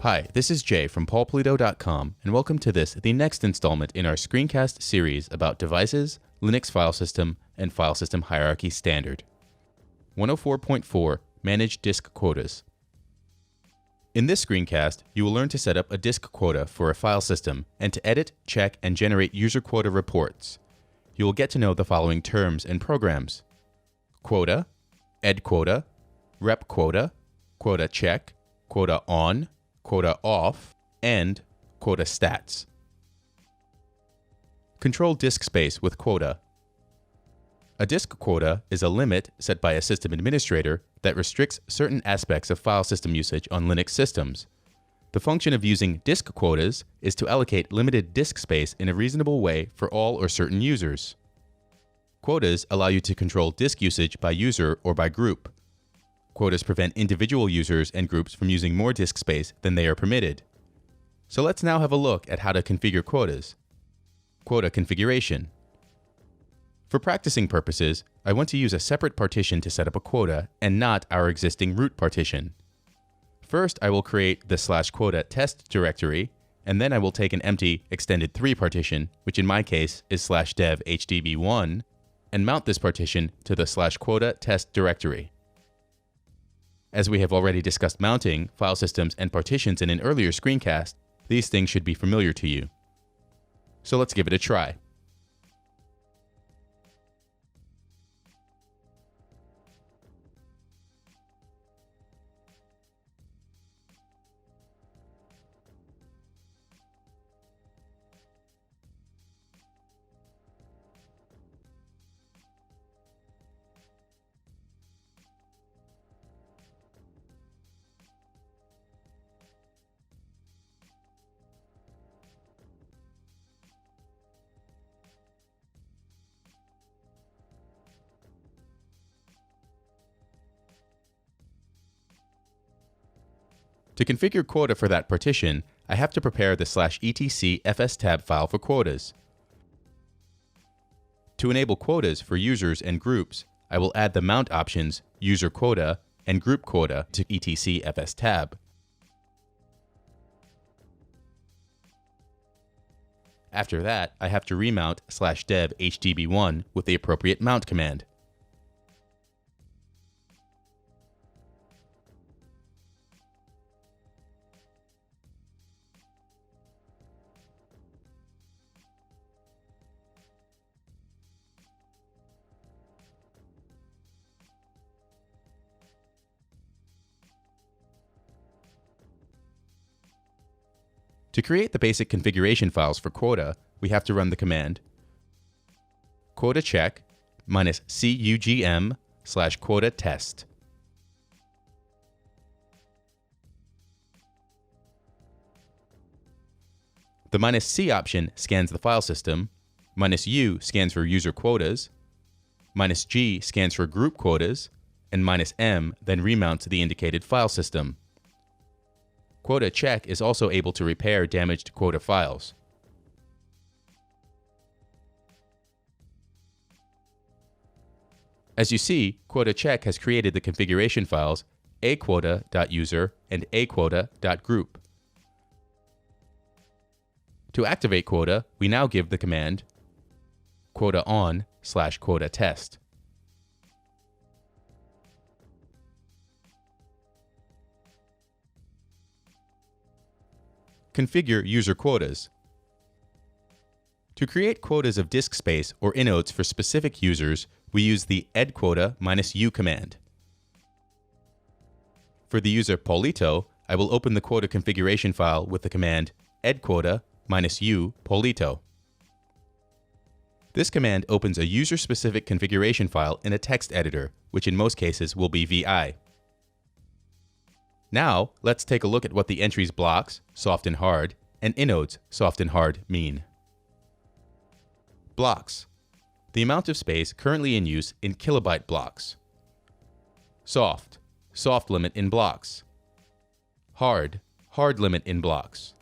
Hi, this is Jay from paulpolito.com, and welcome to the next installment in our screencast series about devices, Linux file system, and file system hierarchy standard. 104.4 Manage Disk Quotas. In this screencast, you will learn to set up a disk quota for a file system and to edit, check, and generate user quota reports. You will get to know the following terms and programs: quota, ed quota, rep quota, quota check, quota on, quota off, and quota stats. Control disk space with quota. A disk quota is a limit set by a system administrator that restricts certain aspects of file system usage on Linux systems. The function of using disk quotas is to allocate limited disk space in a reasonable way for all or certain users. Quotas allow you to control disk usage by user or by group. Quotas prevent individual users and groups from using more disk space than they are permitted. So let's now have a look at how to configure quotas. Quota configuration. For practicing purposes, I want to use a separate partition to set up a quota and not our existing root partition. First, I will create the /quota test directory, and then I will take an empty extended 3 partition, which in my case is /dev hdb1, and mount this partition to the /quota test directory. As we have already discussed mounting file systems and partitions in an earlier screencast, these things should be familiar to you. So let's give it a try. To configure quota for that partition, I have to prepare the /etc fstab file for quotas. To enable quotas for users and groups, I will add the mount options user quota and group quota to etc fstab. After that, I have to remount /dev hdb1 with the appropriate mount command. To create the basic configuration files for quota, we have to run the command quota check -cugm /quota test. The -c option scans the file system, -u scans for user quotas, -g scans for group quotas, and -m then remounts the indicated file system. Quota check is also able to repair damaged quota files. As you see, quota check has created the configuration files aquota.user and aquota.group. To activate quota, we now give the command quota on /quota test. Configure user quotas. To create quotas of disk space or inodes for specific users, we use the edquota -u command. For the user Polito, I will open the quota configuration file with the command edquota -u polito. This command opens a user-specific configuration file in a text editor, which in most cases will be VI. Now, let's take a look at what the entries blocks, soft and hard, and inodes, soft and hard, mean. Blocks. The amount of space currently in use in kilobyte blocks. Soft. Soft limit in blocks. Hard. Hard limit in blocks.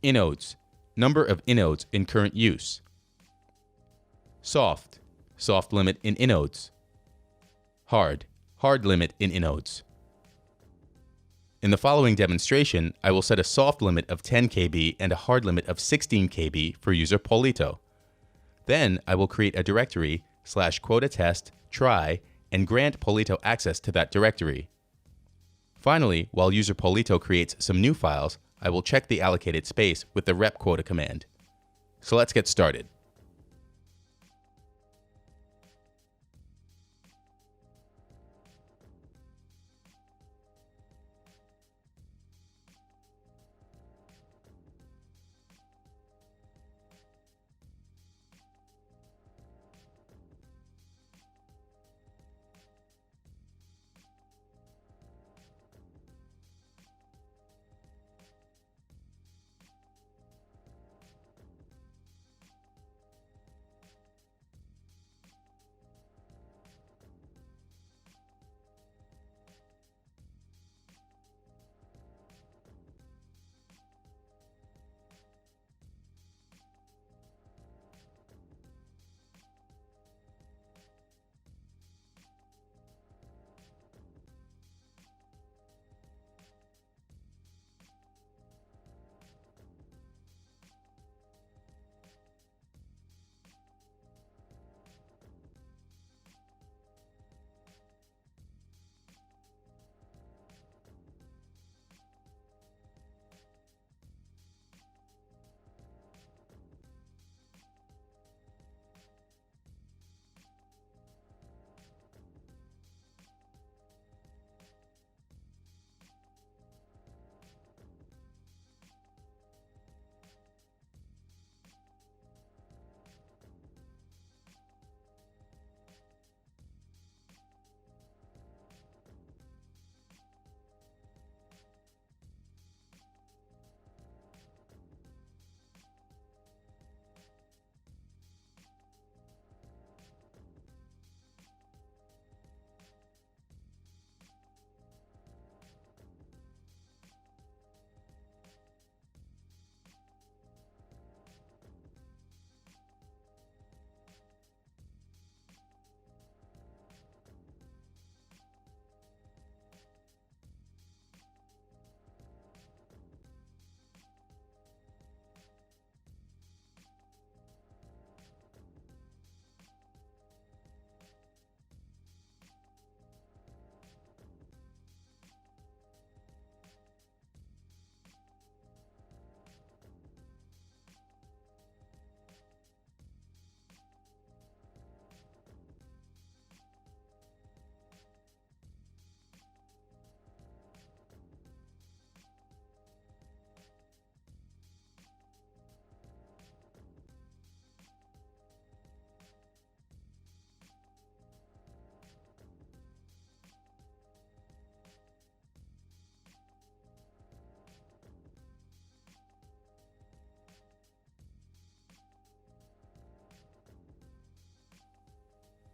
Inodes. Number of inodes in current use. Soft. Soft limit in inodes. Hard. Hard limit in inodes. In the following demonstration, I will set a soft limit of 10 KB and a hard limit of 16 KB for user Polito. Then I will create a directory /quota test try and grant Polito access to that directory. Finally, while user Polito creates some new files, I will check the allocated space with the rep quota command. So let's get started.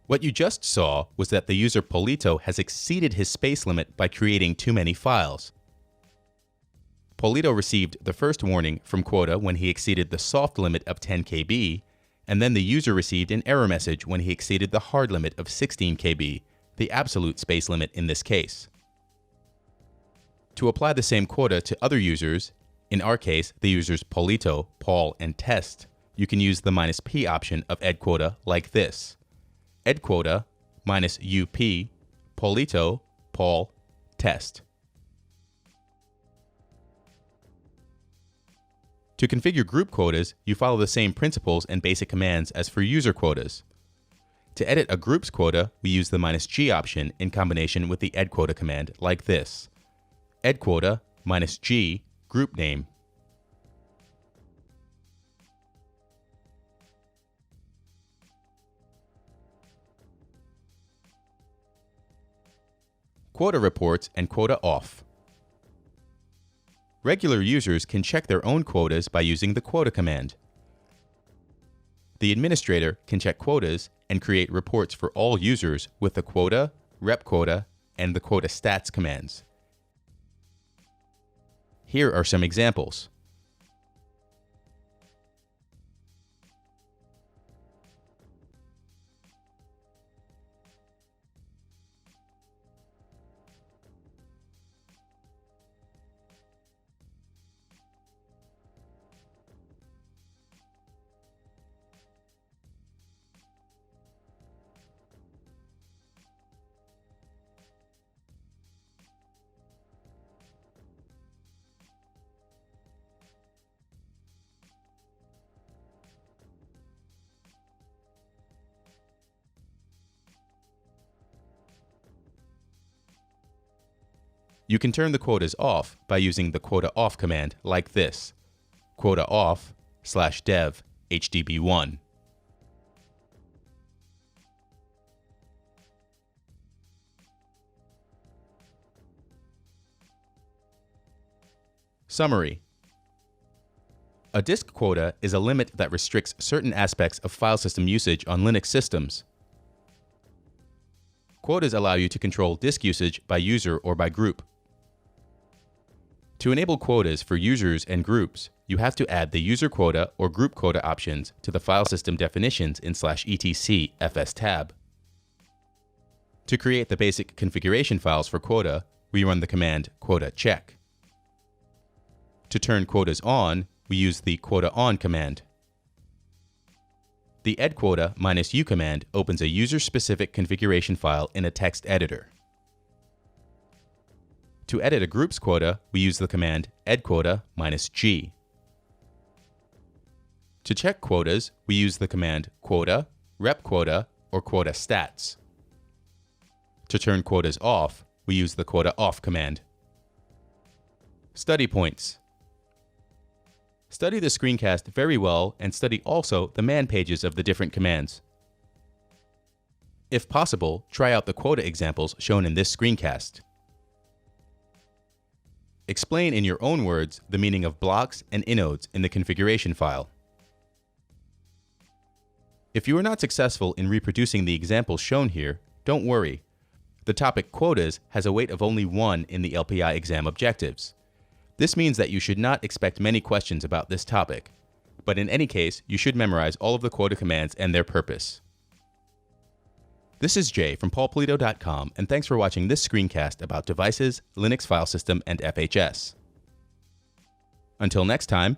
What you just saw was that the user Polito has exceeded his space limit by creating too many files. Polito received the first warning from Quota when he exceeded the soft limit of 10 KB, and then the user received an error message when he exceeded the hard limit of 16 KB, the absolute space limit in this case. To apply the same quota to other users, in our case, the users Polito, Paul, and Test, you can use the -p option of edquota like this. Edquota minus UP, Polito, Paul, Test. To configure group quotas, you follow the same principles and basic commands as for user quotas. To edit a group's quota, we use the -g option in combination with the edquota command like this. Edquota -g, group name. Quota reports and quota off. Regular users can check their own quotas by using the quota command. The administrator can check quotas and create reports for all users with the quota, rep quota, and the quota stats commands. Here are some examples. You can turn the quotas off by using the quota off command like this: quota off /dev hdb1. Summary. A disk quota is a limit that restricts certain aspects of file system usage on Linux systems. Quotas allow you to control disk usage by user or by group. To enable quotas for users and groups, you have to add the user quota or group quota options to the file system definitions in /etc fs tab. To create the basic configuration files for quota, we run the command quota check. To turn quotas on, we use the quota on command. The edquota -u command opens a user-specific configuration file in a text editor. To edit a group's quota, we use the command edquota -g. To check quotas, we use the command quota, repquota, or quota stats. To turn quotas off, we use the quota off command. Study points. Study the screencast very well and study also the man pages of the different commands. If possible, try out the quota examples shown in this screencast. Explain in your own words the meaning of blocks and inodes in the configuration file. If you are not successful in reproducing the examples shown here, don't worry. The topic quotas has a weight of only 1 in the LPI exam objectives. This means that you should not expect many questions about this topic, but in any case, you should memorize all of the quota commands and their purpose. This is Jay from paulpolito.com, and thanks for watching this screencast about devices, Linux file system, and FHS. Until next time,